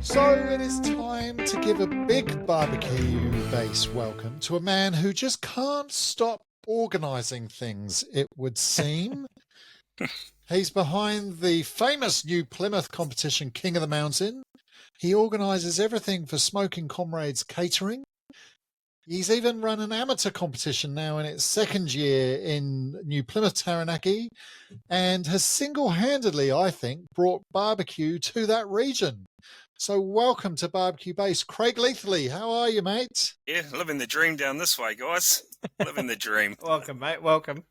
So it is time to give a big barbecue base welcome to a man who just can't stop organising things, it would seem. He's behind the famous New Plymouth competition, King of the Mountain. He organises everything for Smoking Comrades Catering. He's even run an amateur competition now in its second year in New Plymouth Taranaki and has single-handedly, I think, brought barbecue to that region. So welcome to Barbecue Base, Craig Leathley. How are you, mate? Yeah, living the dream down this way, guys. Living the dream. Welcome, mate. Welcome.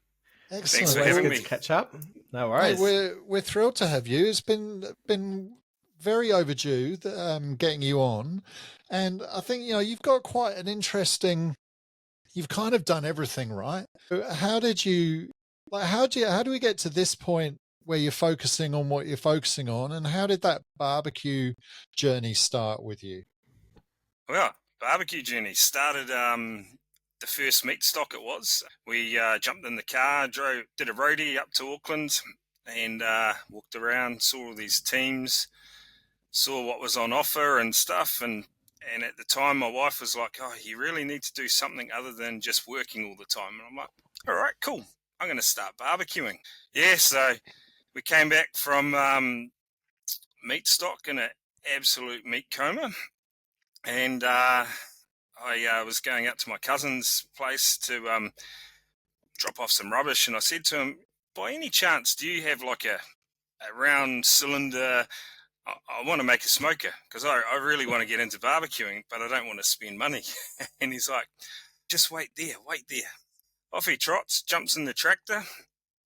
Excellent. Thanks for Always having good me. to catch up. No Mate, worries. we're thrilled to have you. It's been very overdue getting you on, and I think you've got quite an interesting. You've kind of done everything right. How did you? How do we get to this point where you're focusing on what you're focusing on, and how did that barbecue journey start with you? Well, barbecue journey started the first meat stock it was. We jumped in the car, did a roadie up to Auckland and walked around, saw all these teams, saw what was on offer and stuff. And at the time, my wife was like, oh, you really need to do something other than just working all the time. And I'm like, all right, cool. I'm going to start barbecuing. Yeah, so we came back from meat stock in an absolute meat coma. And I was going up to my cousin's place to drop off some rubbish, and I said to him, by any chance, do you have like a round cylinder? I want to make a smoker because I really want to get into barbecuing, but I don't want to spend money. And he's like, just wait there. Off he trots, jumps in the tractor.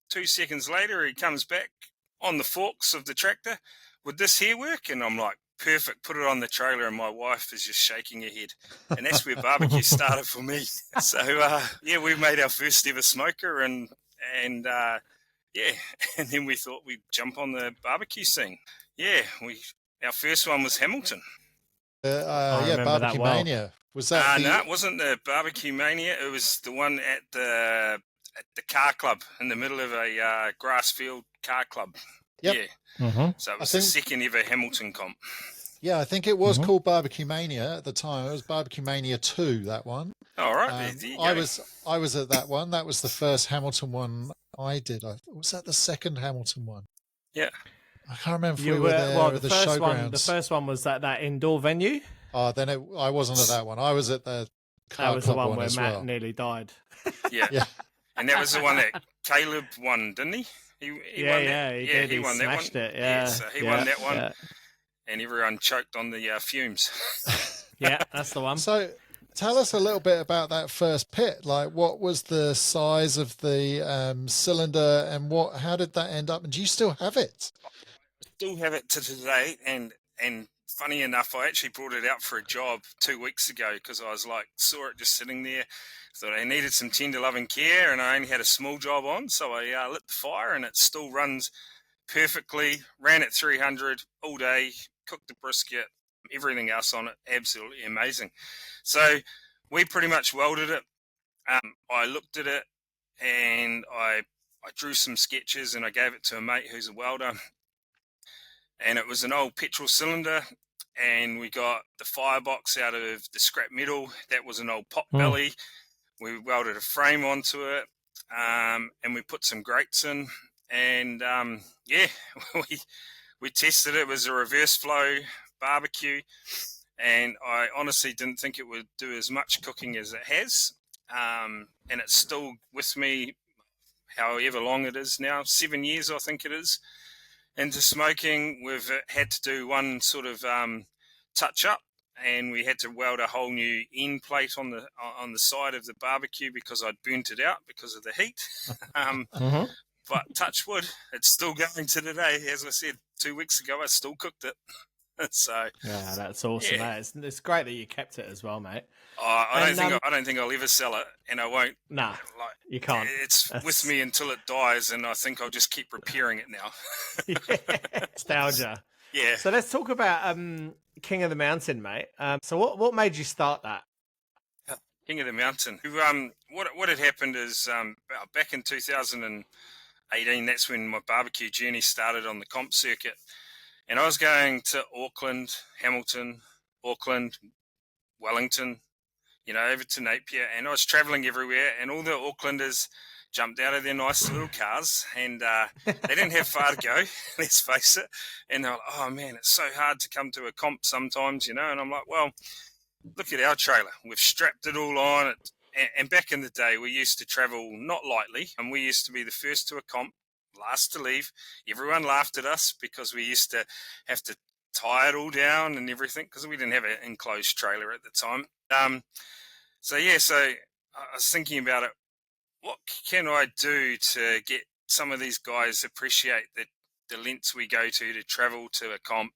2 seconds later, he comes back on the forks of the tractor. Would this here work? And I'm like, perfect, put it on the trailer, and my wife is just shaking her head. And that's where barbecue started for me. So, yeah, we made our first ever smoker, and yeah, and then we thought we'd jump on the barbecue scene. Yeah, our first one was Hamilton. Yeah, Barbecue Mania. Was that No, it wasn't the Barbecue Mania. It was the one at the car club in the middle of a grass field car club. Yep. Yeah. Mm-hmm. So it was the second ever Hamilton comp. Yeah, I think it was called Barbecue Mania at the time. It was Barbecue Mania 2, that one. All right. I was at that one. That was the first Hamilton one I did. Was that the second Hamilton one? Yeah. I can't remember if we were there at the showgrounds. The first one was at that indoor venue. Oh, then I wasn't at that one. I was at the car That was club the one where as Matt well. nearly died. Yeah. Yeah. And that was the one that Caleb won, didn't he? He won that. He did. He won smashed that one. it. Yeah. So he won that one. Yeah. And everyone choked on the fumes. Yeah, that's the one. So tell us a little bit about that first pit. Like, what was the size of the cylinder, and how did that end up? And do you still have it? Still have it to today, and funny enough, I actually brought it out for a job 2 weeks ago because I was like, saw it just sitting there, thought I needed some tender loving care, and I only had a small job on, so I lit the fire, and it still runs perfectly. Ran at 300 all day, cooked the brisket, everything else on it, absolutely amazing. So we pretty much welded it. I looked at it, and I drew some sketches, and I gave it to a mate who's a welder. And it was an old petrol cylinder, and we got the firebox out of the scrap metal. That was an old pot belly. We welded a frame onto it, and we put some grates in. And yeah, we tested it. It was a reverse flow barbecue, and I honestly didn't think it would do as much cooking as it has. And it's still with me, however long it is now, 7 years I think it is. Into smoking, we've had to do one sort of touch up, and we had to weld a whole new end plate on the side of the barbecue because I'd burnt it out because of the heat. But touch wood, it's still going to today. As I said 2 weeks ago, I still cooked it. So yeah, that's awesome. Yeah. Mate. It's great that you kept it as well, mate. I don't think I'll ever sell it, and I won't. Nah, you can't. It's with me until it dies, and I think I'll just keep repairing it now. Yeah, nostalgia. Yeah. So let's talk about King of the Mountain, mate. So what made you start that? King of the Mountain. What had happened is back in 2018, that's when my barbecue journey started on the comp circuit. And I was going to Auckland, Hamilton, Auckland, Wellington, over to Napier, and I was travelling everywhere, and all the Aucklanders jumped out of their nice little cars, and they didn't have far to go, let's face it. And they're like, oh man, it's so hard to come to a comp sometimes, and I'm like, well, look at our trailer. We've strapped it all on. And back in the day, we used to travel not lightly, and we used to be the first to a comp, last to leave. Everyone laughed at us because we used to have to tie it all down and everything because we didn't have an enclosed trailer at the time. So I was thinking about it. What can I do to get some of these guys appreciate the lengths we go to travel to a comp,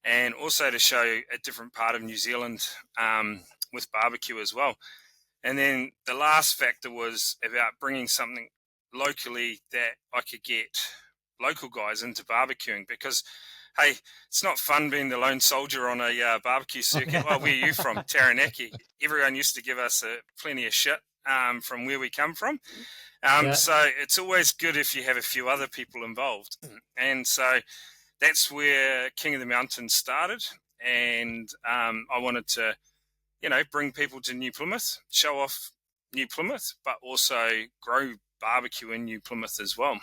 and also to show a different part of New Zealand with barbecue as well. And then the last factor was about bringing something locally that I could get local guys into barbecuing because, hey, it's not fun being the lone soldier on a barbecue circuit. Well, where are you from? Taranaki. Everyone used to give us plenty of shit from where we come from. So it's always good if you have a few other people involved. And so that's where King of the Mountain started. And I wanted to, bring people to New Plymouth, show off New Plymouth, but also grow barbecue in New Plymouth as well.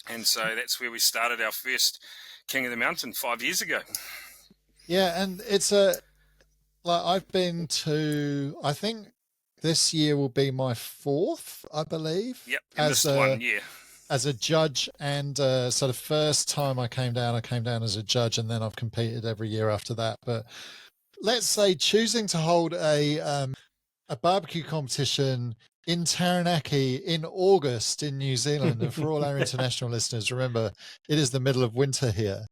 And so that's where we started our first King of the Mountain 5 years ago. Yeah, and it's I've been to, I think this year will be my fourth, I believe. Yep, as one year. As a judge, and so the first time I came down as a judge, and then I've competed every year after that. But let's say choosing to hold a barbecue competition in Taranaki in August in New Zealand, and for all our international listeners, remember it is the middle of winter here,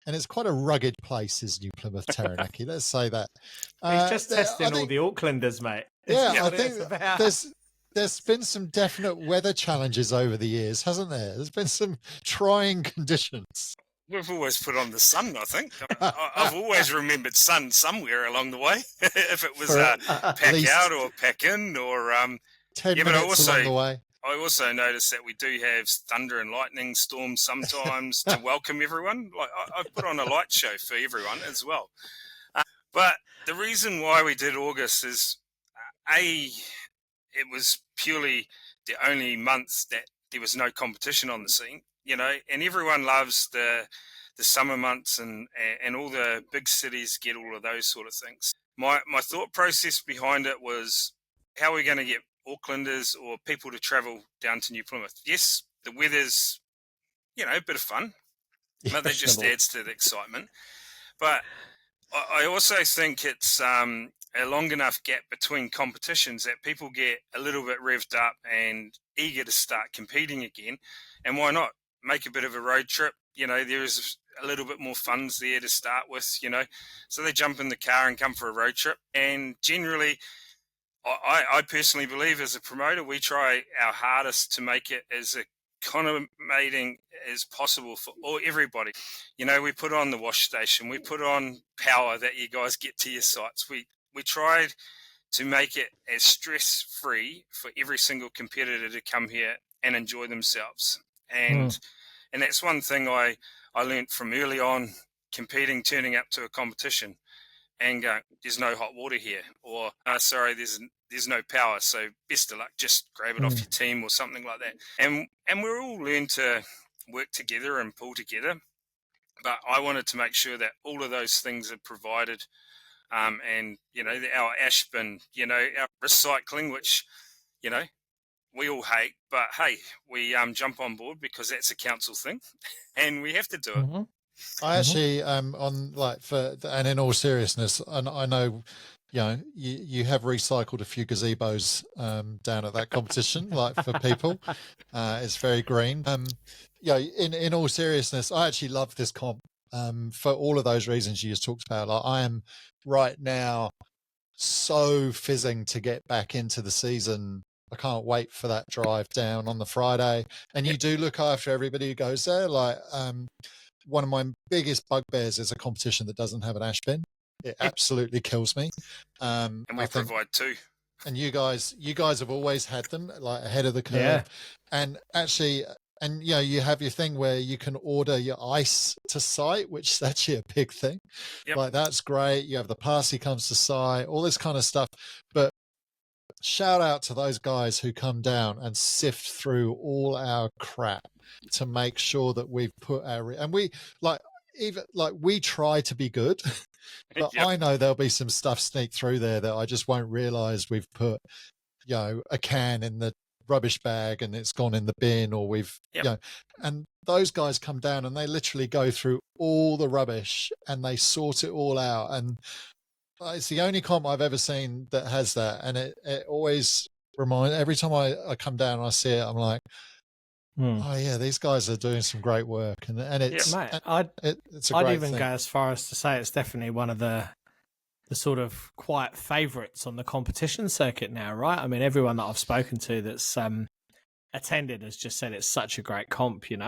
and it's quite a rugged place, is New Plymouth, Taranaki. Let's say that. He's just testing all the Aucklanders, mate. Yeah, I think there's been some definite weather challenges over the years, hasn't there? There's been some trying conditions. We've always put on the sun, I think. I've always remembered sun somewhere along the way, if it was pack out or pack in or 10 minutes along the way. I also noticed that we do have thunder and lightning storms sometimes to welcome everyone. Like I put on a light show for everyone as well. But the reason why we did August is, it was purely the only month that there was no competition on the scene, and everyone loves the summer months and all the big cities get all of those sort of things. My thought process behind it was, how are we going to get Aucklanders or people to travel down to New Plymouth? Yes, the weather's, a bit of fun, but that just adds to the excitement. But I also think it's a long enough gap between competitions that people get a little bit revved up and eager to start competing again. And why not make a bit of a road trip? There is a little bit more funds there to start with, so they jump in the car and come for a road trip. And generally, I personally believe as a promoter, we try our hardest to make it as accommodating as possible for everybody. We put on the wash station, we put on power that you guys get to your sites. We tried to make it as stress-free for every single competitor to come here and enjoy themselves. And that's one thing I learned from early on competing, turning up to a competition and going, there's no hot water here, or sorry, there's no power, so best of luck, just grab it off your team or something like that. And we're all learned to work together and pull together. But I wanted to make sure that all of those things are provided. And, our ash bin, our recycling, which, we all hate, but hey, we jump on board because that's a council thing and we have to do it. I actually and in all seriousness, and I know, you have recycled a few gazebos down at that competition, for people. It's very green. In all seriousness, I actually love this comp for all of those reasons you just talked about. I am right now so fizzing to get back into the season. I can't wait for that drive down on the Friday. And you do look after everybody who goes there. One of my biggest bugbears is a competition that doesn't have an ash bin. It absolutely kills me. And we provide two. And you guys have always had them ahead of the curve. Yeah. And actually, and you have your thing where you can order your ice to site, which is actually a big thing. Yep. Like, that's great. You have the parsley comes to site, all this kind of stuff. But shout out to those guys who come down and sift through all our crap to make sure that we've put and we we try to be good, but Yep. I know there'll be some stuff sneak through there that I just won't realize we've put, a can in the rubbish bag and it's gone in the bin, or we've, and those guys come down and they literally go through all the rubbish and they sort it all out. And it's the only comp I've ever seen that has that. And it always reminds, every time I come down and I see it, I'm like, oh yeah, these guys are doing some great work. And it's, mate, it's a I'd great even thing. go as far as to say it's definitely one of the sort of quiet favourites on the competition circuit now, right? I mean, everyone that I've spoken to that's attended has just said it's such a great comp, Yeah,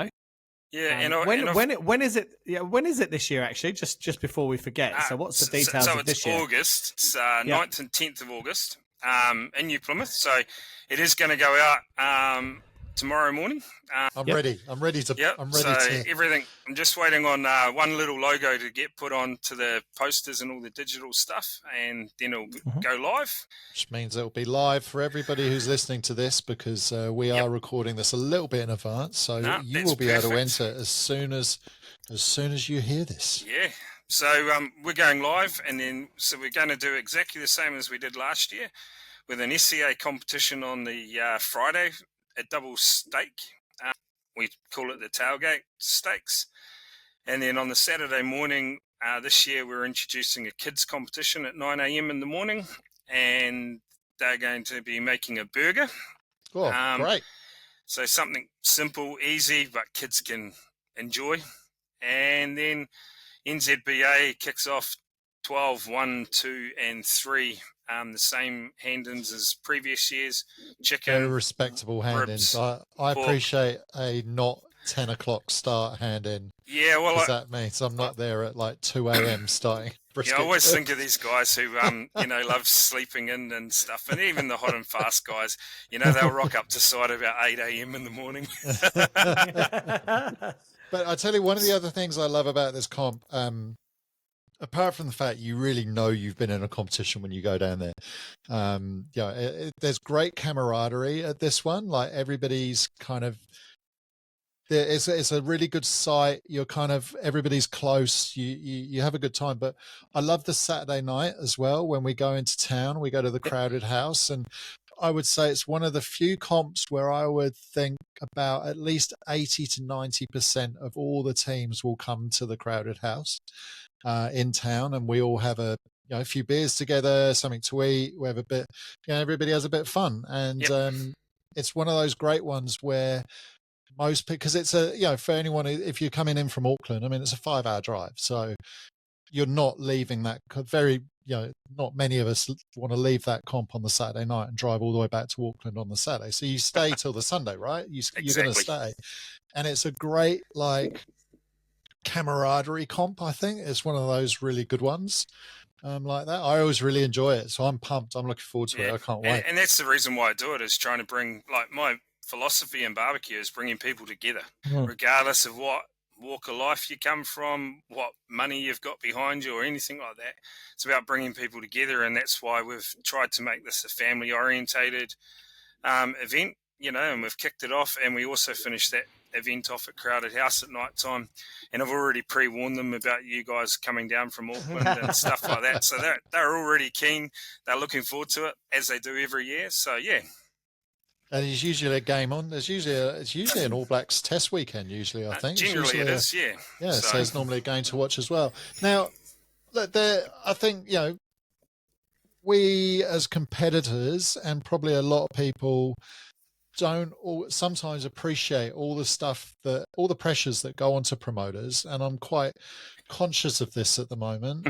when is it? Yeah, when is it this year? Actually, just before we forget. So, what's the details of this year? So it's August. It's 9th and 10th of August in New Plymouth. So it is going to go out tomorrow morning. I'm ready. I'm ready to. Everything. I'm just waiting on one little logo to get put onto the posters and all the digital stuff, and then it'll go live. Which means it'll be live for everybody who's listening to this, because we are recording this a little bit in advance, so you will be able to enter as soon as you hear this. Yeah. So we're going live, and then we're going to do exactly the same as we did last year, with an SCA competition on the Friday. A double stake. We call it the tailgate stakes. And then on the Saturday morning, this year we're introducing a kids competition at 9 a.m. in the morning, and they're going to be making a burger. Oh, great. So something simple, easy, but kids can enjoy. And then NZBA kicks off 12, 1, 2, and 3. The same hand-ins as previous years. Chicken, very respectable hand-ins. I appreciate a not 10 o'clock start hand-in. Yeah, well, that means I'm not there at like 2 a.m. starting. Yeah, I always think of these guys who, love sleeping in and stuff, and even the hot and fast guys. They'll rock up to site about 8 a.m. in the morning. But I tell you, one of the other things I love about this comp, apart from the fact you really know you've been in a competition when you go down there, there's great camaraderie at this one. Like, everybody's kind of there. It's a really good site. You're kind of, everybody's close. You have a good time. But I love the Saturday night as well. When we go into town, we go to the Crowded House, and I would say it's one of the few comps where I would think about at least 80 to 90% of all the teams will come to the Crowded House in town, and we all have a few beers together, something to eat. We have a bit, everybody has a bit of fun, and it's one of those great ones where most, because it's a for anyone, if you're coming in from Auckland, I mean, it's a 5-hour drive, so you're not leaving that not many of us want to leave that comp on the Saturday night and drive all the way back to Auckland on the Saturday. So you stay till the Sunday, right? You're going to stay, and it's a great camaraderie comp. I think it's one of those really good ones like that. I always really enjoy it, so I'm pumped. I'm looking forward to it. I can't wait. And that's the reason why I do it, is trying to bring, my philosophy in barbecue is bringing people together, regardless of what walk of life you come from, what money you've got behind you, or anything like that. It's about bringing people together, and that's why we've tried to make this a family orientated event, and we've kicked it off, and we also finished that event off at Crowded House at night time, and I've already pre-warned them about you guys coming down from Auckland and stuff like that, so they're already keen. They're looking forward to it, as they do every year. So yeah. And there's usually a game on. It's usually an All Blacks test weekend. Usually, I think generally it is. Yeah. Yeah. So there's normally a game to watch as well. Now, look, I think we as competitors, and probably a lot of people, don't sometimes appreciate all the pressures that go onto promoters, and I'm quite conscious of this at the moment.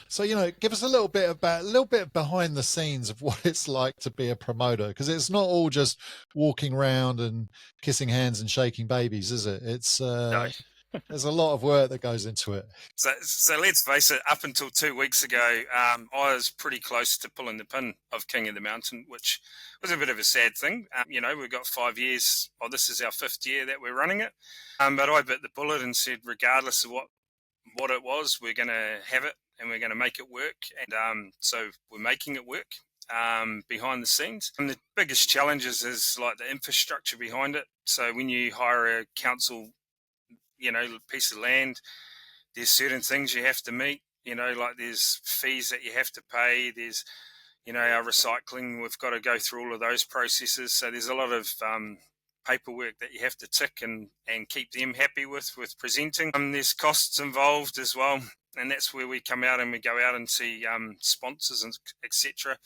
So, give us a little bit behind the scenes of what it's like to be a promoter, because it's not all just walking around and kissing hands and shaking babies, is it? It's no. There's a lot of work that goes into it. So let's face it, up until 2 weeks ago, I was pretty close to pulling the pin of King of the Mountain, which was a bit of a sad thing. We've got 5 years, this is our 5th year that we're running it. But I bit the bullet and said, regardless of what it was, we're going to have it and we're going to make it work. And so we're making it work behind the scenes. And the biggest challenges is like the infrastructure behind it. So when you hire a council, piece of land, there's certain things you have to meet, like there's fees that you have to pay. There's, our recycling, we've got to go through all of those processes. So there's a lot of paperwork that you have to tick and keep them happy with presenting. There's costs involved as well. And that's where we come out and we go out and see sponsors and etc.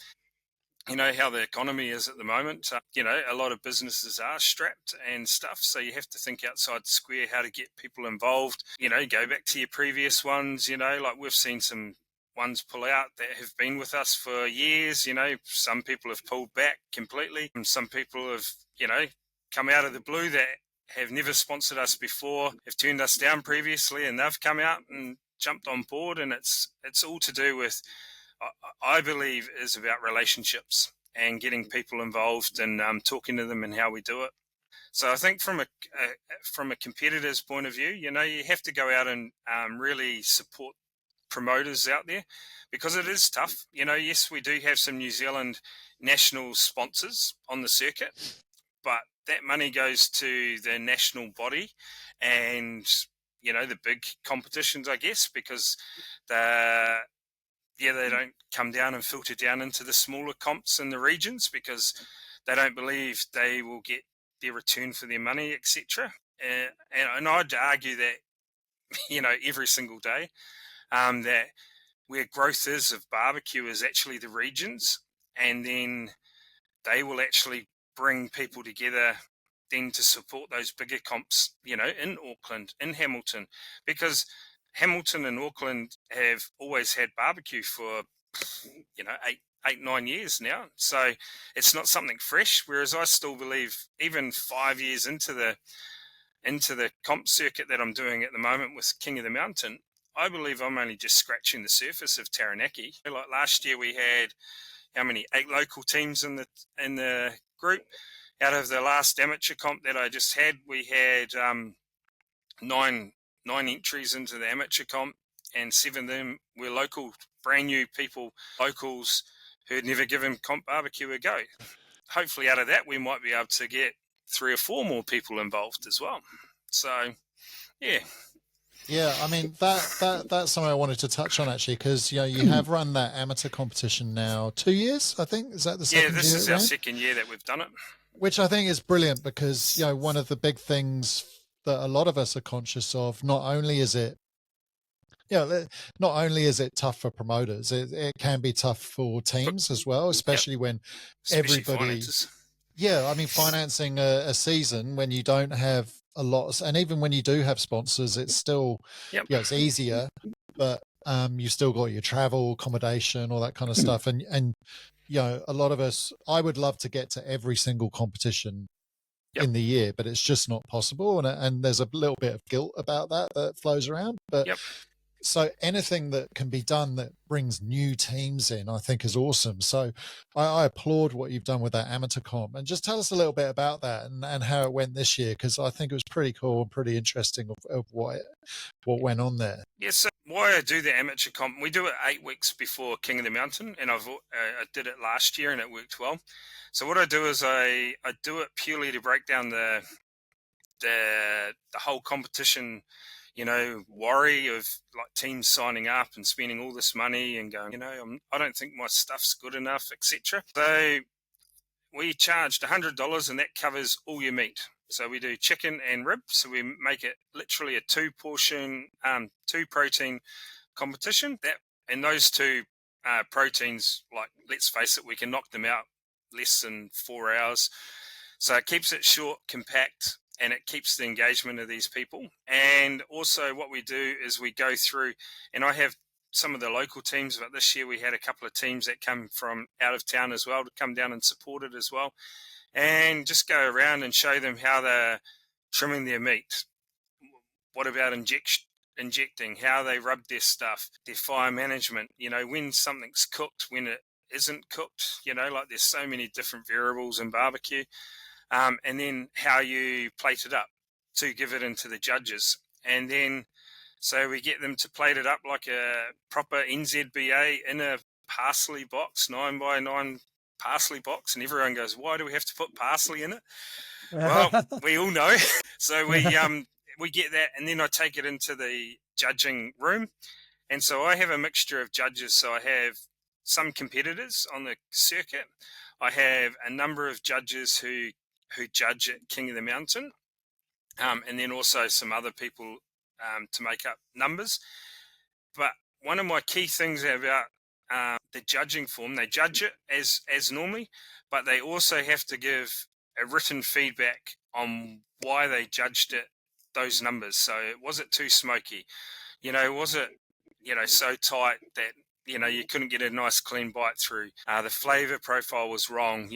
You know how the economy is at the moment. A lot of businesses are strapped and stuff. So you have to think outside the square how to get people involved. Go back to your previous ones, like we've seen some ones pull out that have been with us for years. Some people have pulled back completely. And some people have, come out of the blue that have never sponsored us before, have turned us down previously, and they've come out and jumped on board. And it's all to do with, I believe, is about relationships and getting people involved and talking to them and how we do it. So I think from a competitor's point of view, you have to go out and really support promoters out there, because it is tough. Yes, we do have some New Zealand national sponsors on the circuit, but that money goes to the national body and, the big competitions, I guess, because they don't come down and filter down into the smaller comps in the regions because they don't believe they will get their return for their money, etc. And I'd argue that, every single day, that where growth is of barbecue is actually the regions, and then they will actually bring people together then to support those bigger comps, in Auckland, in Hamilton, because Hamilton and Auckland have always had barbecue for, 8-9 years now. So it's not something fresh. Whereas I still believe, even 5 years into the comp circuit that I'm doing at the moment with King of the Mountain, I believe I'm only just scratching the surface of Taranaki. Like last year, we had 8 local teams in the group. Out of the last amateur comp that I just had, we had 9 entries into the amateur comp, and 7 of them were local, brand new people, locals who had never given comp barbecue a go. Hopefully out of that, we might be able to get 3 or 4 more people involved as well. So, yeah. Yeah, I mean, that's something I wanted to touch on, actually, because, you have run that amateur competition now 2 years, I think. Is that the second year? Yeah, this is our second year that we've done it. Which I think is brilliant because, one of the big things that a lot of us are conscious of, not only is it tough for promoters, it can be tough for teams as well, especially when Especially everybody... finances. Yeah, I mean, financing a season when you don't have a lot, and even when you do have sponsors, it's still, it's easier, but you still got your travel, accommodation, all that kind of stuff. And a lot of us, I would love to get to every single competition in the year, but it's just not possible. And there's a little bit of guilt about that flows around. But so anything that can be done that brings new teams in, I think is awesome. So I applaud what you've done with that amateur comp. And just tell us a little bit about that and how it went this year, because I think it was pretty cool and pretty interesting of what went on there. Yes, so why I do the amateur comp, we do it 8 weeks before King of the Mountain, and I did it last year and it worked well. So what I do is I do it purely to break down the whole competition, worry of like teams signing up and spending all this money and going, I don't think my stuff's good enough, etc. So we charged $100 and that covers all your meat. So we do chicken and rib. So we make it literally a 2-portion, 2-protein competition. And those 2 proteins, like, let's face it, we can knock them out less than 4 hours. So it keeps it short, compact, and it keeps the engagement of these people. And also what we do is we go through, and I have some of the local teams, but this year we had a couple of teams that come from out of town as well to come down and support it as well, and just go around and show them how they're trimming their meat, what about injecting, how they rub their stuff, their fire management, when something's cooked, when it isn't cooked, like there's so many different variables in barbecue. And then how you plate it up to give it into the judges. And then, so we get them to plate it up like a proper NZBA in a parsley box, 9x9 parsley box. And everyone goes, why do we have to put parsley in it? Well, we all know. So we get that, and then I take it into the judging room. And so I have a mixture of judges. So I have some competitors on the circuit. I have a number of judges who judge at King of the Mountain, and then also some other people to make up numbers. But one of my key things about the judging form, they judge it as normally, but they also have to give a written feedback on why they judged it, those numbers. So was it too smoky? Was it, so tight that, you couldn't get a nice clean bite through? The flavor profile was wrong,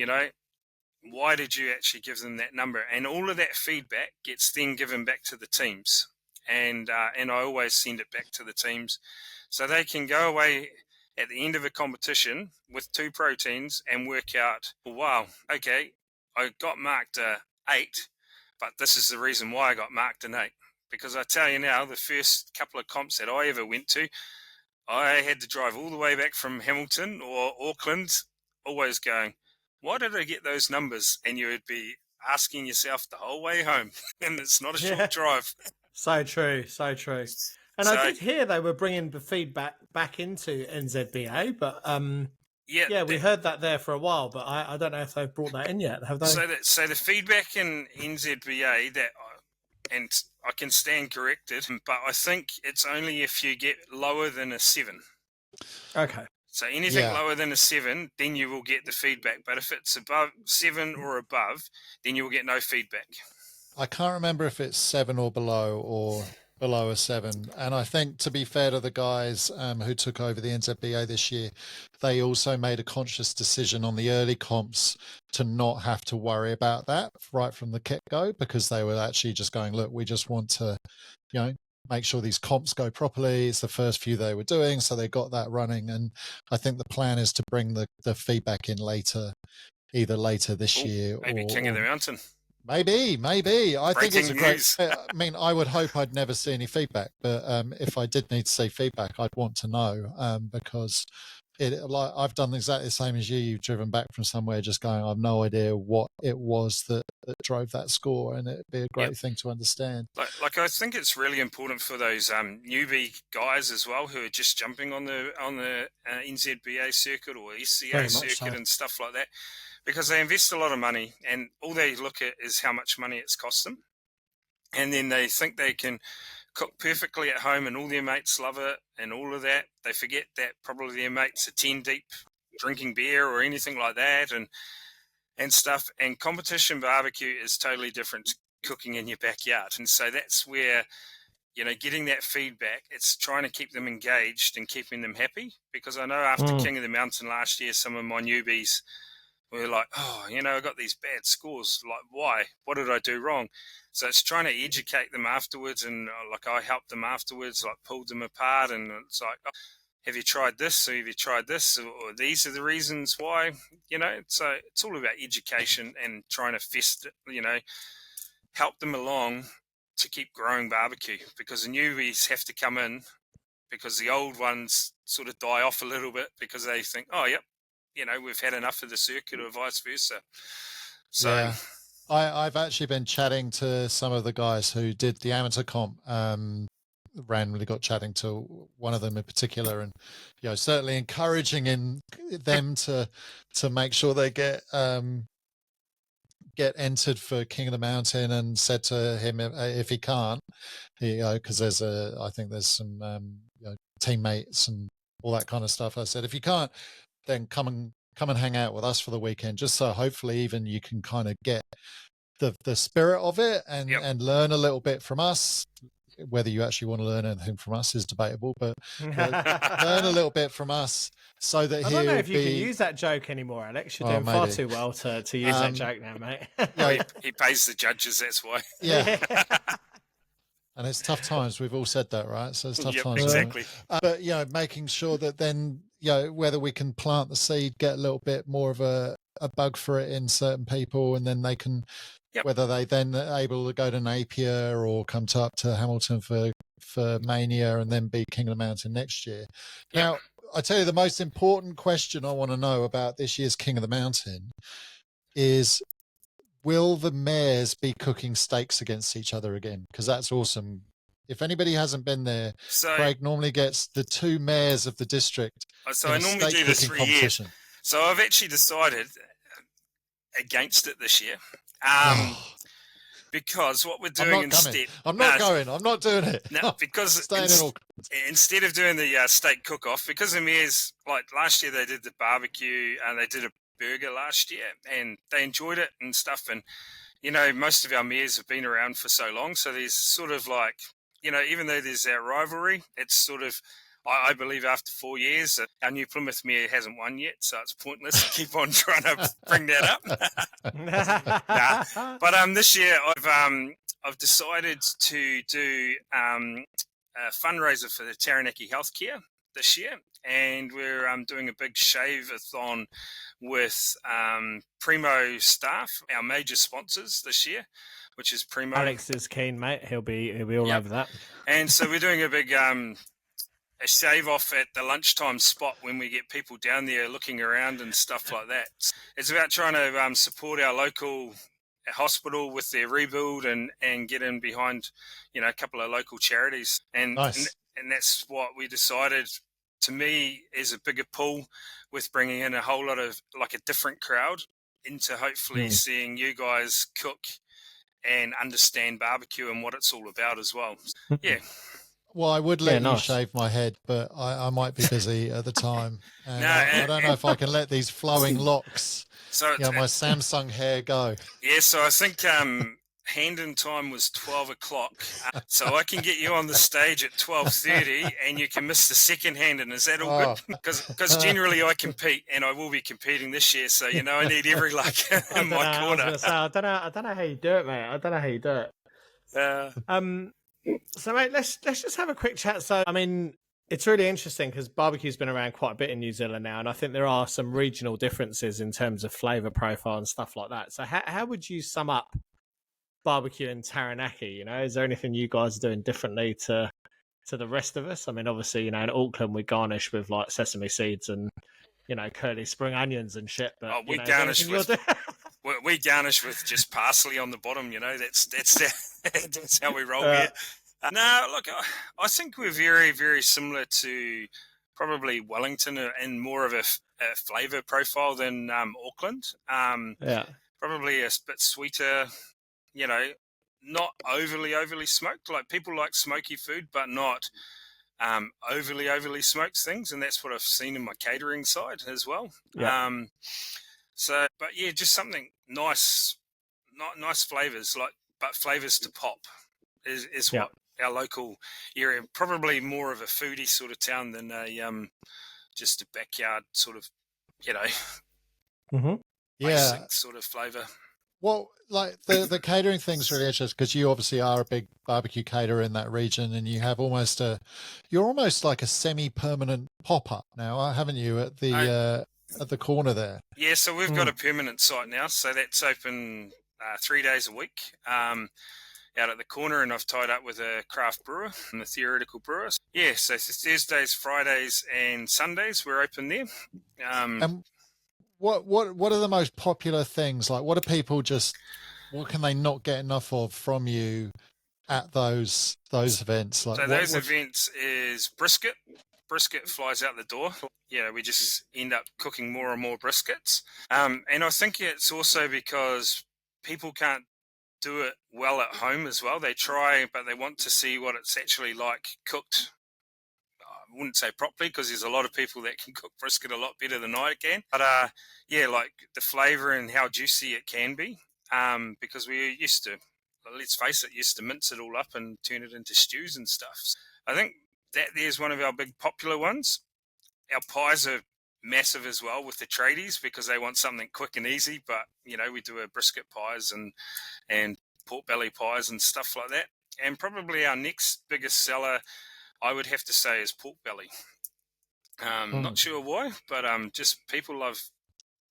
Why did you actually give them that number? And all of that feedback gets then given back to the teams. And I always send it back to the teams so they can go away at the end of a competition with 2 proteins and work out, wow, okay, I got marked a 8, but this is the reason why I got marked an 8. Because I tell you now, the first couple of comps that I ever went to, I had to drive all the way back from Hamilton or Auckland, always going, why did I get those numbers? And you would be asking yourself the whole way home, and it's not a short drive. So true, so true. And I did hear they were bringing the feedback back into NZBA, but we heard that there for a while, but I don't know if they've brought that in yet, have they? So the feedback in NZBA, and I can stand corrected, but I think it's only if you get lower than a 7. Okay. So anything lower than a 7, then you will get the feedback. But if it's above 7 or above, then you will get no feedback. I can't remember if it's 7 or below a 7. And I think, to be fair to the guys who took over the NZBA this year, they also made a conscious decision on the early comps to not have to worry about that right from the get-go, because they were actually just going, look, we just want to, make sure these comps go properly. It's the first few they were doing, so they got that running. And I think the plan is to bring the feedback in either later this year maybe King of the Mountain. Maybe. I think it's a news. great. I mean, I would hope I'd never see any feedback, but if I did need to see feedback, I'd want to know, because I've done exactly the same as you. You've driven back from somewhere just going, I've no idea what it was that drove that score, and it'd be a great thing to understand. Like I think it's really important for those newbie guys as well who are just jumping on the NZBA circuit or SCA circuit and stuff like that, because they invest a lot of money and all they look at is how much money it's cost them, and then they think they can cook perfectly at home and all their mates love it and all of that. They forget that probably their mates are 10 deep drinking beer or anything like that and stuff. And competition barbecue is totally different to cooking in your backyard. And so that's where, getting that feedback, it's trying to keep them engaged and keeping them happy. Because I know after King of the Mountain last year, some of my newbies were like, I got these bad scores. Like, why? What did I do wrong? So it's trying to educate them afterwards, and I helped them afterwards, pulled them apart, and it's like, have you tried this? Or have you tried this? Or these are the reasons why, So it's all about education and trying to help them along to keep growing barbecue, because the newbies have to come in because the old ones sort of die off a little bit because they think, we've had enough of the circuit, or vice versa. So. Yeah. I've actually been chatting to some of the guys who did the amateur comp. Randomly got chatting to one of them in particular, and certainly encouraging them to make sure they get entered for King of the Mountain, and said to him if he can't, because I think there's some teammates and all that kind of stuff. I said, if you can't, then come and hang out with us for the weekend, just so hopefully even you can kind of get the spirit of it and learn a little bit from us. Whether you actually want to learn anything from us is debatable, but learn a little bit from us so that I don't know if you can use that joke anymore, Alex. You're doing far too well to use that joke now, mate. He pays the judges, that's why. Yeah. And it's tough times. We've all said that, right? So it's tough Yep, times. exactly. But, making sure that then, whether we can plant the seed, get a little bit more of a bug for it in certain people, and then they can, whether they then are able to go to Napier or come up to Hamilton for Mania and then be King of the Mountain next year. Yep. Now, I tell you, the most important question I want to know about this year's King of the Mountain is, will the mares be cooking steaks against each other again? Because that's awesome. If anybody hasn't been there, Craig normally gets the 2 mayors of the district. So I normally do this for years. So I've actually decided against it this year. Because what we're doing instead... I'm not going. I'm not doing it. No, because instead of doing the steak cook-off, because the mares, like last year they did the barbecue and they did a burger last year and they enjoyed it and stuff. And, most of our mares have been around for so long. So there's sort of like, even though there's that rivalry, it's sort of, I believe after 4 years, our new Plymouth mare hasn't won yet, so it's pointless to keep on trying to bring that up. But this year I've decided to do a fundraiser for the Taranaki Healthcare this year, and we're doing a big shave-a-thon with Primo staff, our major sponsors this year, which is Primo. Alex is keen, mate. He'll be all over that. And so we're doing a big a shave off at the lunchtime spot when we get people down there looking around and stuff like that. It's about trying to support our local hospital with their rebuild and get in behind, a couple of local charities. And, nice. and that's what we decided, to me, is a bigger pull with bringing in a whole lot of, like, a different crowd into hopefully seeing you guys cook and understand barbecue and what it's all about as well. Yeah. Well, I would let you shave my head, but I might be busy at the time. And I don't know if I can let these flowing locks, my Samsung hair go. Yeah, so I think hand-in time was 12 o'clock. So I can get you on the stage at 12:30 and you can miss the second hand-in. Is that all good? Because generally I compete and I will be competing this year. So, I need every luck in my corner. I don't know how you do it, mate. I don't know how you do it. So, mate, let's just have a quick chat. So, I mean, it's really interesting because barbecue's been around quite a bit in New Zealand now, and I think there are some regional differences in terms of flavour profile and stuff like that. So, how would you sum up barbecue in Taranaki? Is there anything you guys are doing differently to the rest of us? I mean, obviously, in Auckland we garnish with like sesame seeds and curly spring onions and shit. But we garnish with we garnish with just parsley on the bottom. That's how we roll here. No, look, I think we're very, very similar to probably Wellington and more of a flavour profile than Auckland. Probably a bit sweeter, not overly smoked. Like, people like smoky food, but not overly smoked things. And that's what I've seen in my catering side as well. Yeah. But yeah, just something nice, not nice flavours, but flavours to pop is what our local area, probably more of a foodie sort of town than just a backyard sort of, basic sort of flavour. Well, like the catering thing's really interesting because you obviously are a big barbecue caterer in that region, and you have you're almost like a semi-permanent pop-up now, haven't you, at the corner there? Yeah, so we've got a permanent site now, so that's open 3 days a week out at the corner, and I've tied up with a craft brewer and a theoretical brewer. Yeah, so Thursdays, Fridays, and Sundays we're open there. And what are the most popular things? Like, what can they not get enough of from you at those events? Like, so those events is brisket. Brisket flies out the door. We just end up cooking more and more briskets. And I think it's also because people can't do it well at home as well. They try, but they want to see what it's actually like cooked. I wouldn't say properly, because there's a lot of people that can cook brisket a lot better than I can. But like the flavour and how juicy it can be, because we used to, let's face it, used to mince it all up and turn it into stews and stuff. I think that there's one of our big popular ones. Our pies are massive as well with the tradies because they want something quick and easy. But we do a brisket pies and pork belly pies and stuff like that. And probably our next biggest seller, I would have to say, is pork belly. Not sure why, but just people love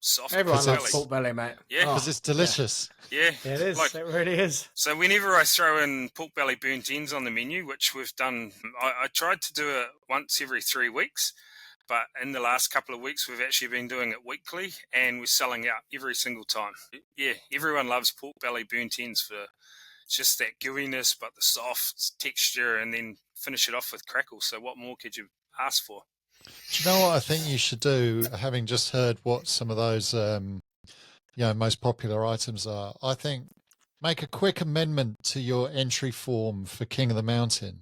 soft Everyone pork loves belly. pork belly, mate. Yeah. Because it's delicious. Yeah. It is. Like, it really is. so whenever I throw in pork belly burnt ends on the menu, which we've done, I tried to do it once every 3 weeks, but in the last couple of weeks, we've actually been doing it weekly, and we're selling out every single time. Yeah, everyone loves pork belly burnt ends for just that gooiness, but the soft texture, and then finish it off with crackle. So what more could you ask for? Do you know what I think you should do, having just heard what some of those most popular items are? I think make a quick amendment to your entry form for King of the Mountain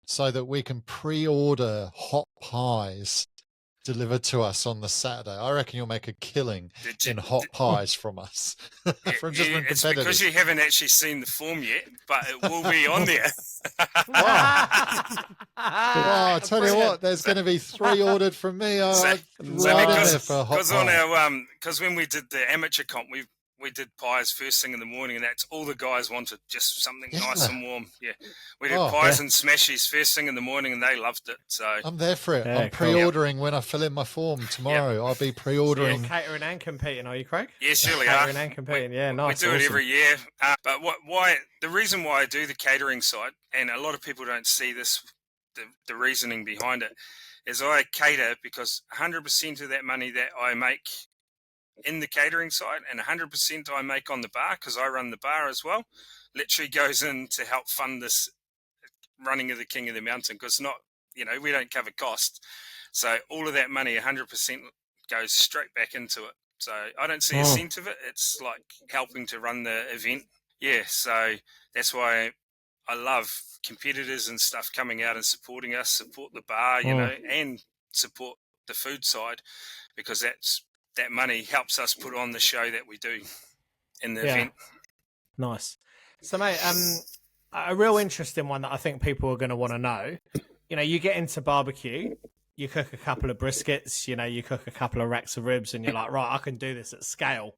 so that we can pre-order hot pies delivered to us on the Saturday. I reckon you'll make a killing in hot pies from us. From It's because you haven't actually seen the form yet, but it will be on there. I tell you what, there's going to be 3 ordered from me. Because when we did the amateur comp, we did pies first thing in the morning, and that's all the guys wanted, just something nice and warm. Yeah, we did pies and smashies first thing in the morning, and they loved it. So I'm there for it. I'm pre-ordering when I fill in my form tomorrow. I'll be pre-ordering. So catering and competing, are you, Craig? Yes, surely catering and competing. Yeah, nice. We do it every year. But the reason why I do the catering side, and a lot of people don't see this, the reasoning behind it, is I cater because 100% of that money that I make in the catering side and 100% I make on the bar, because I run the bar as well, literally goes in to help fund this running of the King of the Mountain, because we don't cover costs. So all of that money, 100% goes straight back into it. So I don't see a cent of it. It's like helping to run the event. Yeah, so that's why I love competitors and stuff coming out and supporting us, support the bar, and support the food side, because that money helps us put on the show that we do in the event. Nice. So, mate, a real interesting one that I think people are going to want to know. You get into barbecue, you cook a couple of briskets, you cook a couple of racks of ribs, and you're like, right, I can do this at scale.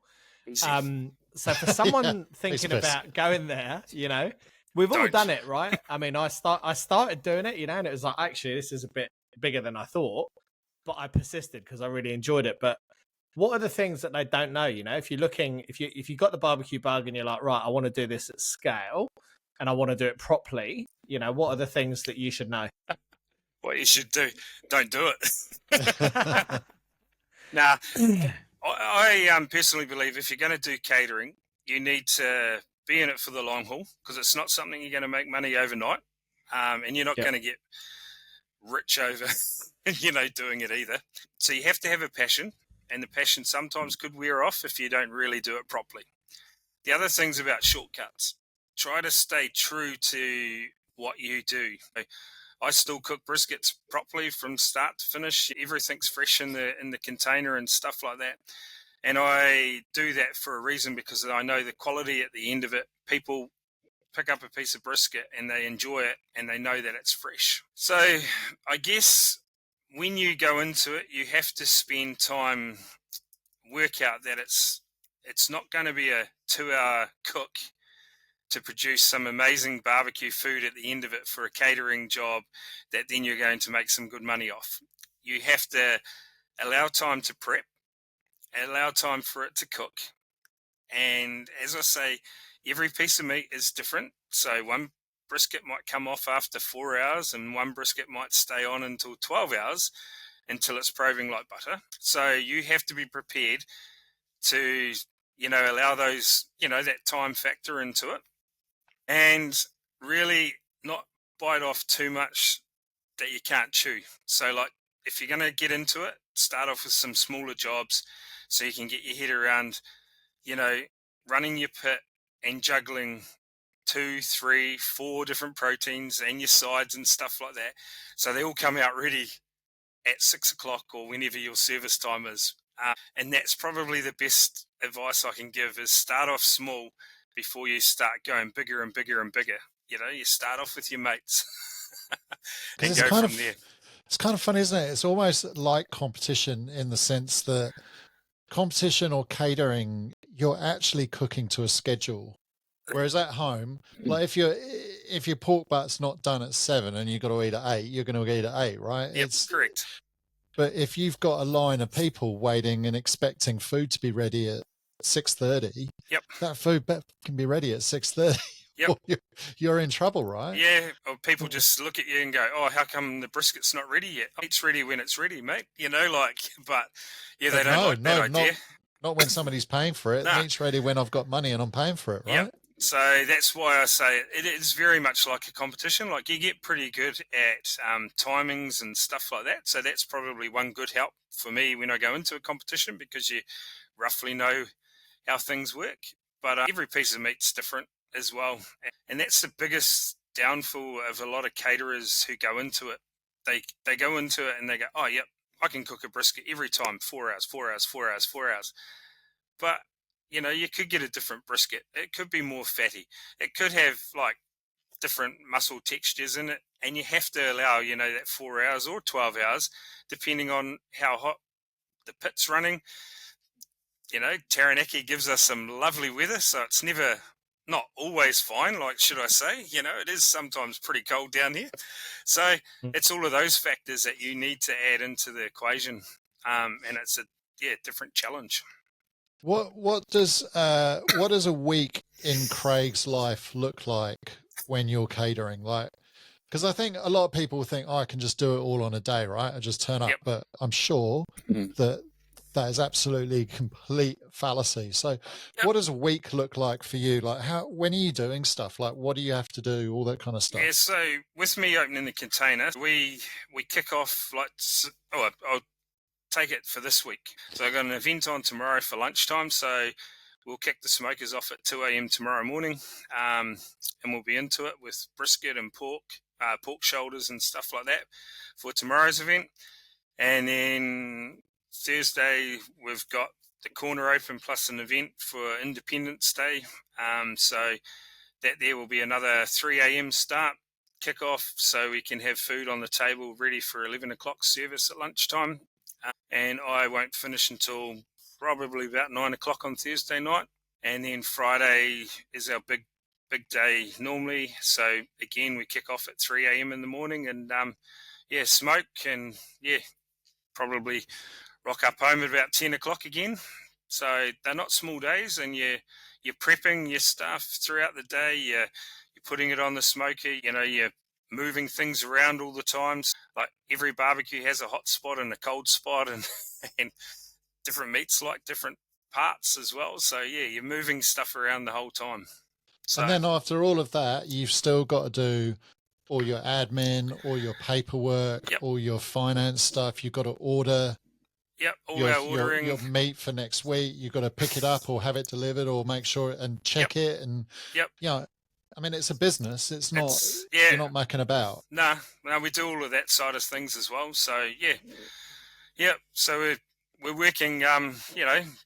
So for someone thinking about going there, we've all done it, right? I mean, I started doing it, and it was like, actually, this is a bit bigger than I thought, but I persisted because I really enjoyed it. But what are the things that they don't know? If you're looking, if you got the barbecue bug and you're like, right, I want to do this at scale and I want to do it properly, what are the things that you should know? What you should do, don't do it. Nah, I personally believe if you're going to do catering, you need to be in it for the long haul, because it's not something you're going to make money overnight, and you're not going to get rich over, doing it either. So you have to have a passion. And the passion sometimes could wear off if you don't really do it properly. The other things about shortcuts, try to stay true to what you do. I still cook briskets properly from start to finish. Everything's fresh in the container and stuff like that. And I do that for a reason, because I know the quality at the end of it. People pick up a piece of brisket and they enjoy it and they know that it's fresh. So I guess when you go into it, you have to spend time, work out that it's not going to be a 2-hour cook to produce some amazing barbecue food at the end of it for a catering job that then you're going to make some good money off. You have to allow time to prep, allow time for it to cook. And as I say, every piece of meat is different. So one brisket might come off after 4 hours, and one brisket might stay on until 12 hours until it's probing like butter. So you have to be prepared to, allow those, that time factor into it, and really not bite off too much that you can't chew. So like, if you're going to get into it, start off with some smaller jobs so you can get your head around, running your pit and juggling 2, 3, 4 different proteins and your sides and stuff like that. So they all come out ready at 6 o'clock or whenever your service time is. And that's probably the best advice I can give, is start off small before you start going bigger and bigger and bigger. You start off with your mates and go from there. It's kind of funny, isn't it? It's almost like competition in the sense that competition or catering, you're actually cooking to a schedule. Whereas at home, like if if your pork butt's not done at 7 and you've got to eat at 8, you're going to eat at 8, right? Yep, correct. But if you've got a line of people waiting and expecting food to be ready at 6:30, yep, that food can be ready at 6:30. Yep. You're in trouble, right? Yeah, or people just look at you and go, "Oh, how come the brisket's not ready yet?" It's ready when it's ready, mate. You know, like, but yeah, they don't like that idea. Not when somebody's paying for it. No. Meat's ready when I've got money and I'm paying for it, right? Yep. So that's why I say it is very much like a competition. Like, you get pretty good at timings and stuff like that. So that's probably one good help for me when I go into a competition, because you roughly know how things work. But every piece of meat's different as well. And that's the biggest downfall of a lot of caterers who go into it. They go into it and they go, "Oh, yep, I can cook a brisket every time, 4 hours, 4 hours, 4 hours, 4 hours." But, you know, you could get a different brisket. It could be more fatty. It could have, like, different muscle textures in it. And you have to allow, you know, that 4 hours or 12 hours, depending on how hot the pit's running. You know, Taranaki gives us some lovely weather, so it's not always fine, like, should I say. You know, it is sometimes pretty cold down here. So it's all of those factors that you need to add into the equation. And it's a different challenge. What does a week in Craig's life look like when you're catering? Like, because I think a lot of people think, "Oh, I can just do it all on a day, right? I just turn up." Yep. But I'm sure that is absolutely complete fallacy. So what does a week look like for you? Like, when are you doing stuff? Like, what do you have to do? All that kind of stuff. Yeah, so with me opening the container, we kick off, like, I'll take it for this week. So I've got an event on tomorrow for lunchtime, so we'll kick the smokers off at 2 a.m. tomorrow morning, and we'll be into it with brisket and pork shoulders and stuff like that for tomorrow's event. And then Thursday, we've got the corner open plus an event for Independence Day. So that there will be another 3 a.m. start kickoff, so we can have food on the table ready for 11 o'clock service at lunchtime. And I won't finish until probably about 9 o'clock on Thursday night. And then Friday is our big day normally. So again, we kick off at 3 a.m. in the morning and smoke and probably rock up home at about 10 o'clock again. So they're not small days, and you're prepping your stuff throughout the day. You're putting it on the smoker. You know, you're moving things around all the time. Like, every barbecue has a hot spot and a cold spot, and different meats like different parts as well. So you're moving stuff around the whole time. So, and then after all of that, you've still got to do all your admin, all your paperwork, all your finance stuff. You've got to order. Yep, our ordering. Your meat for next week. You've got to pick it up or have it delivered or make sure and check it. And, you know, I mean, it's a business. It's not, you're not mucking about. No, we do all of that side of things as well. So, so we're working,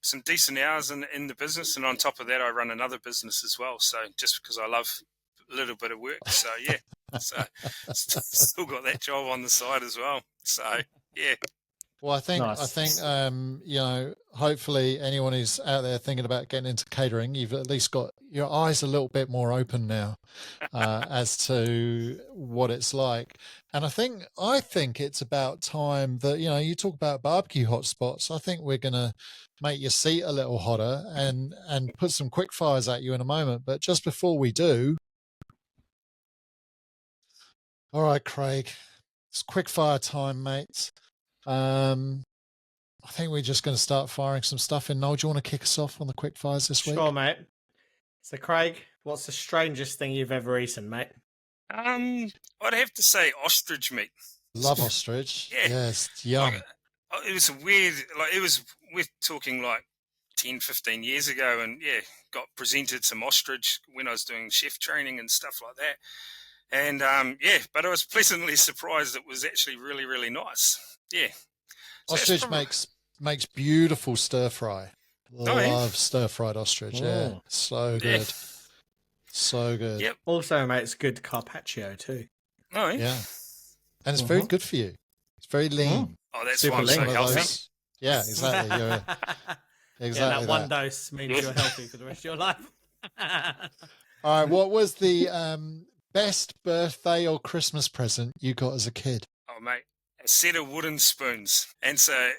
some decent hours in the business. And on top of that, I run another business as well. So just because I love a little bit of work. So, so still got that job on the side as well. So, Well, I think, hopefully anyone who's out there thinking about getting into catering, you've at least got your eyes a little bit more open now as to what it's like. And I think it's about time that, you talk about barbecue hotspots. I think we're going to make your seat a little hotter and put some quick fires at you in a moment. But just before we do, all right, Craig, it's quick fire time, mates. I think we're just going to start firing some stuff in. Noel, do you want to kick us off on the quick fires this week? Sure, mate. So, Craig, what's the strangest thing you've ever eaten, mate? I'd have to say ostrich meat. Love ostrich. Yes, yum. It was weird. We're talking like 10, 15 years ago, and got presented some ostrich when I was doing chef training and stuff like that. And but I was pleasantly surprised it was actually really, really nice. Yeah. So ostrich makes beautiful stir fry. Love stir fried ostrich. Yeah. So good. So good. Yep. Also makes good carpaccio too. Oh, yeah. And it's very good for you. It's very lean. Oh, that's why I'm so healthy. Yeah, exactly. That one dose means you're healthy for the rest of your life. All right. What was the best birthday or Christmas present you got as a kid? Oh, mate, a set of wooden spoons. And so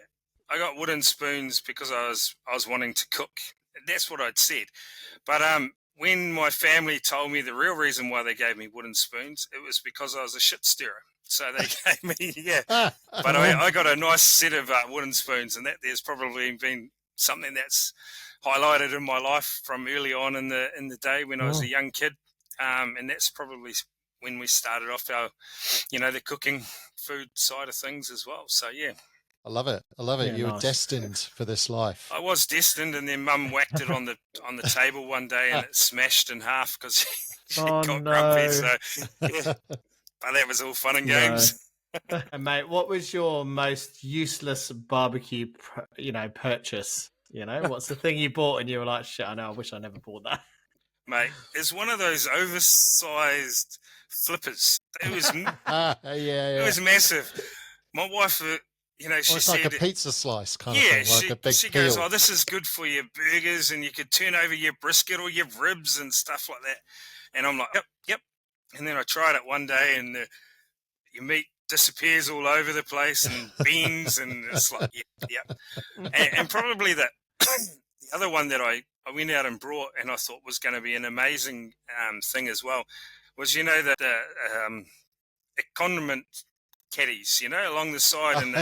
I got wooden spoons because I was wanting to cook. That's what I'd said. But when my family told me the real reason why they gave me wooden spoons, it was because I was a shit stirrer. So they gave me, But I got a nice set of wooden spoons, and that there's probably been something that's highlighted in my life from early on in the day when I was a young kid. And that's probably when we started off our, the cooking food side of things as well. So, yeah. I love it. I love it. Yeah, You were nice. destined for this life. I was destined, and then Mum whacked it on the table one day, and it smashed in half because she got grumpy. So, yeah. But that was all fun and games. And mate, what was your most useless barbecue, purchase? What's the thing you bought and you were like, shit, I know, I wish I never bought that. Mate, it's one of those oversized flippers. It was, It was massive. My wife, she it's said, like a pizza slice kind of thing, like a big she peel. goes, oh, this is good for your burgers, and you could turn over your brisket or your ribs and stuff like that. And I'm like, yep. And then I tried it one day, and your meat disappears all over the place, and beans, and it's like, yep. And probably the other one that I went out and brought, and I thought was going to be an amazing thing as well, was that condiment caddies, along the side, and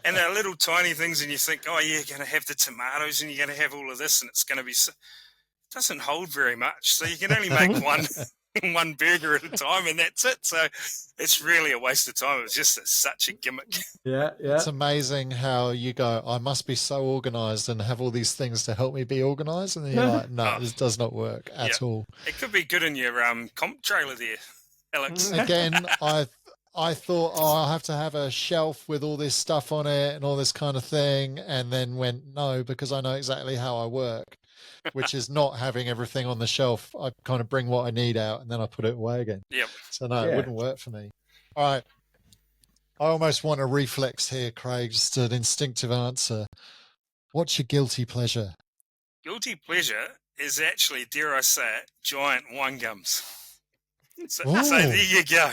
and they're little tiny things, and you think, oh yeah, you're going to have the tomatoes, and you're going to have all of this, and it's going to be. It doesn't hold very much, so you can only make one burger at a time, and that's it. So it's really a waste of time. It was just such a gimmick. Yeah. It's amazing how you go, I must be so organized and have all these things to help me be organized, and then you're like, no, this does not work at all. It could be good in your comp trailer there, Alex. Again, I thought, I'll have to have a shelf with all this stuff on it and all this kind of thing, and then went, no, because I know exactly how I work, which is not having everything on the shelf. I kind of bring what I need out, and then I put it away again. Yep. So, no, it wouldn't work for me. All right. I almost want a reflex here, Craig, just an instinctive answer. What's your guilty pleasure? Guilty pleasure is actually, dare I say it, giant wine gums. So there you go.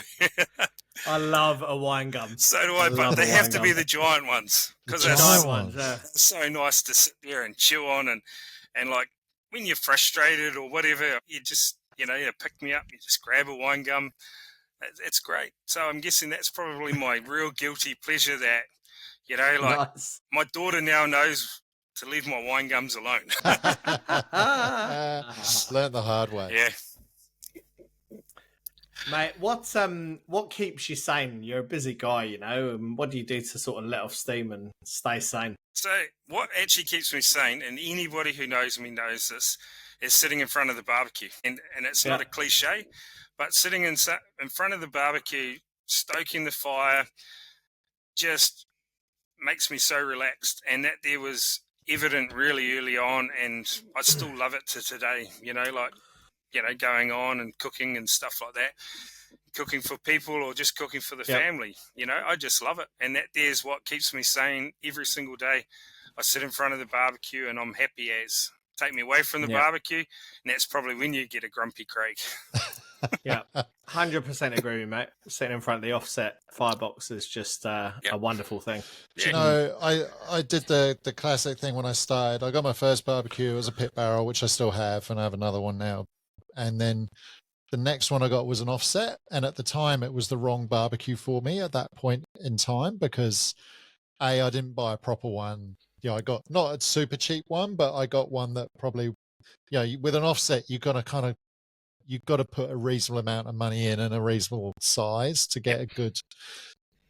I love a wine gum. So do I, but they have to be the giant ones, because they're so nice to sit there and chew on, and like when you're frustrated or whatever, you just you pick me up, you just grab a wine gum. It's great. So I'm guessing that's probably my real guilty pleasure. That Nice. My daughter now knows to leave my wine gums alone. Learned the hard way. Yeah. Mate, what keeps you sane? You're a busy guy, and what do you do to sort of let off steam and stay sane? So what actually keeps me sane, and anybody who knows me knows this, is sitting in front of the barbecue. And it's not a cliche, but sitting in front of the barbecue, stoking the fire, just makes me so relaxed. And that there was evident really early on, and I still love it to today, going on and cooking and stuff like that, cooking for people or just cooking for the family. I just love it. And that there's what keeps me sane every single day. I sit in front of the barbecue and I'm happy as. Take me away from the barbecue, and that's probably when you get a grumpy Craig. Yeah, 100% agree with you, mate. Sitting in front of the offset firebox is just a wonderful thing. I did the classic thing when I started. I got my first barbecue. It was a pit barrel, which I still have, and I have another one now. And then the next one I got was an offset, and at the time it was the wrong barbecue for me at that point in time, because I didn't buy a proper one. I got not a super cheap one, but I got one that probably, with an offset, you've got to put a reasonable amount of money in and a reasonable size to get a good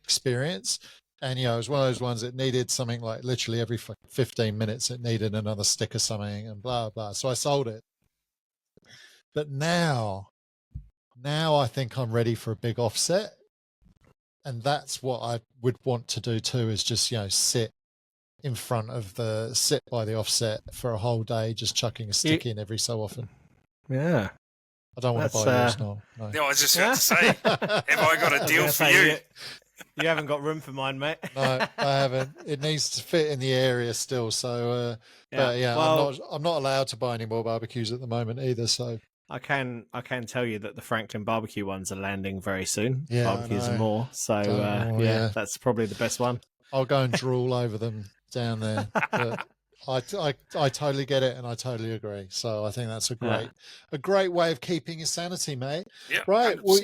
experience. And, it was one of those ones that needed something like literally every 15 minutes, it needed another stick or something and blah, blah. So I sold it. But now I think I'm ready for a big offset. And that's what I would want to do too, is just, sit by the offset for a whole day, just chucking a stick in every so often. Yeah. I don't want to buy yours now. No. No, I was just about to say, have I got a deal for you? You haven't got room for mine, mate. No, I haven't. It needs to fit in the area still. So, but I'm not allowed to buy any more barbecues at the moment either. So I can tell you that the Franklin barbecue ones are landing very soon. Yeah, Barbecues and more. So yeah. that's probably the best one. I'll go and drool over them down there. But I totally get it, and I totally agree. So I think that's a great way of keeping your sanity, mate. Yeah, Right. 100%. Well,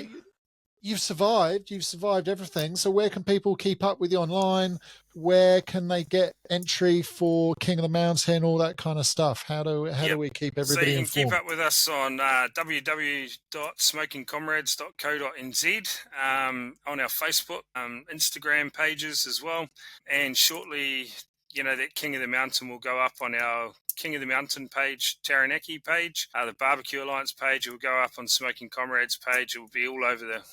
you've survived everything. So where can people keep up with you online? Where can they get entry for King of the Mountain, all that kind of stuff? How do we keep everybody So you can informed? keep up with us on www.smokingcomrades.co.nz, on our Facebook, Instagram pages as well. And shortly, that King of the Mountain will go up on our King of the Mountain page, Taranaki page. The Barbecue Alliance page will go up on Smoking Comrades page. It will be all over the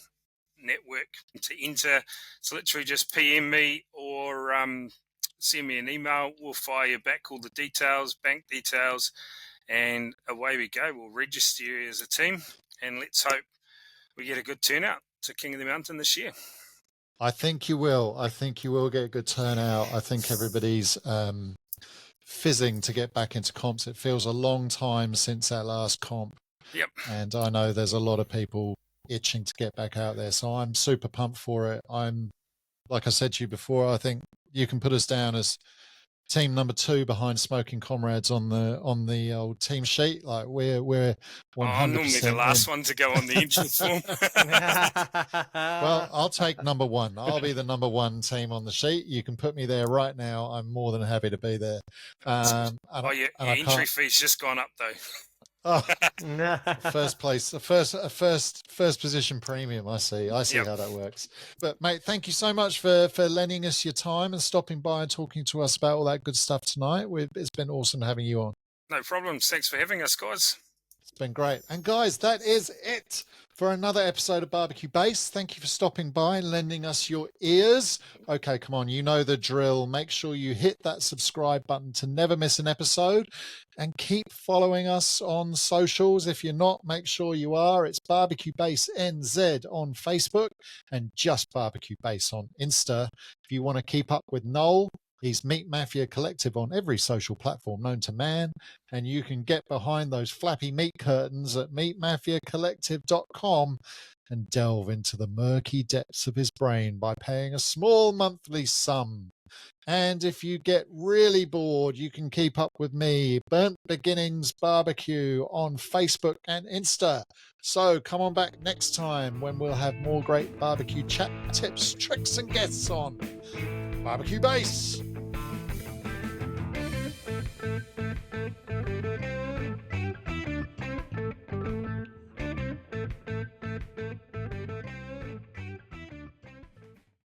network to enter. So literally just PM me or send me an email. We'll fire you back all the details, bank details, and away we go. We'll register you as a team, and let's hope we get a good turnout to King of the Mountain this year. I think you will. I think you will get a good turnout. I think everybody's fizzing to get back into comps. It feels a long time since our last comp. Yep. And I know there's a lot of people itching to get back out there. So I'm super pumped for it. Like I said to you before, I think you can put us down as team number 2 behind Smoking Comrades on the old team sheet. Like we're 100%. I'm normally the last one to go on the entry form. Well, I'll take number 1. I'll be the number 1 team on the sheet. You can put me there right now. I'm more than happy to be there. Your entry fee's just gone up though. Oh, first place, first position premium. I see how that works. But mate, thank you so much for lending us your time and stopping by and talking to us about all that good stuff tonight. It's been awesome having you on. No problems. Thanks for having us, guys. It's been great. And guys, that is it for another episode of Barbecue Base. Thank you for stopping by and lending us your ears. Okay, come on, you know the drill. Make sure you hit that subscribe button to never miss an episode, and keep following us on socials. If you're not, make sure you are. It's Barbecue Base NZ on Facebook and just Barbecue Base on Insta. If you want to keep up with Noel, he's Meat Mafia Collective on every social platform known to man, and you can get behind those flappy meat curtains at meatmafiacollective.com and delve into the murky depths of his brain by paying a small monthly sum. And if you get really bored, you can keep up with me, Burnt Beginnings Barbecue, on Facebook and Insta. So come on back next time when we'll have more great barbecue chat, tips, tricks, and guests on Barbecue Base.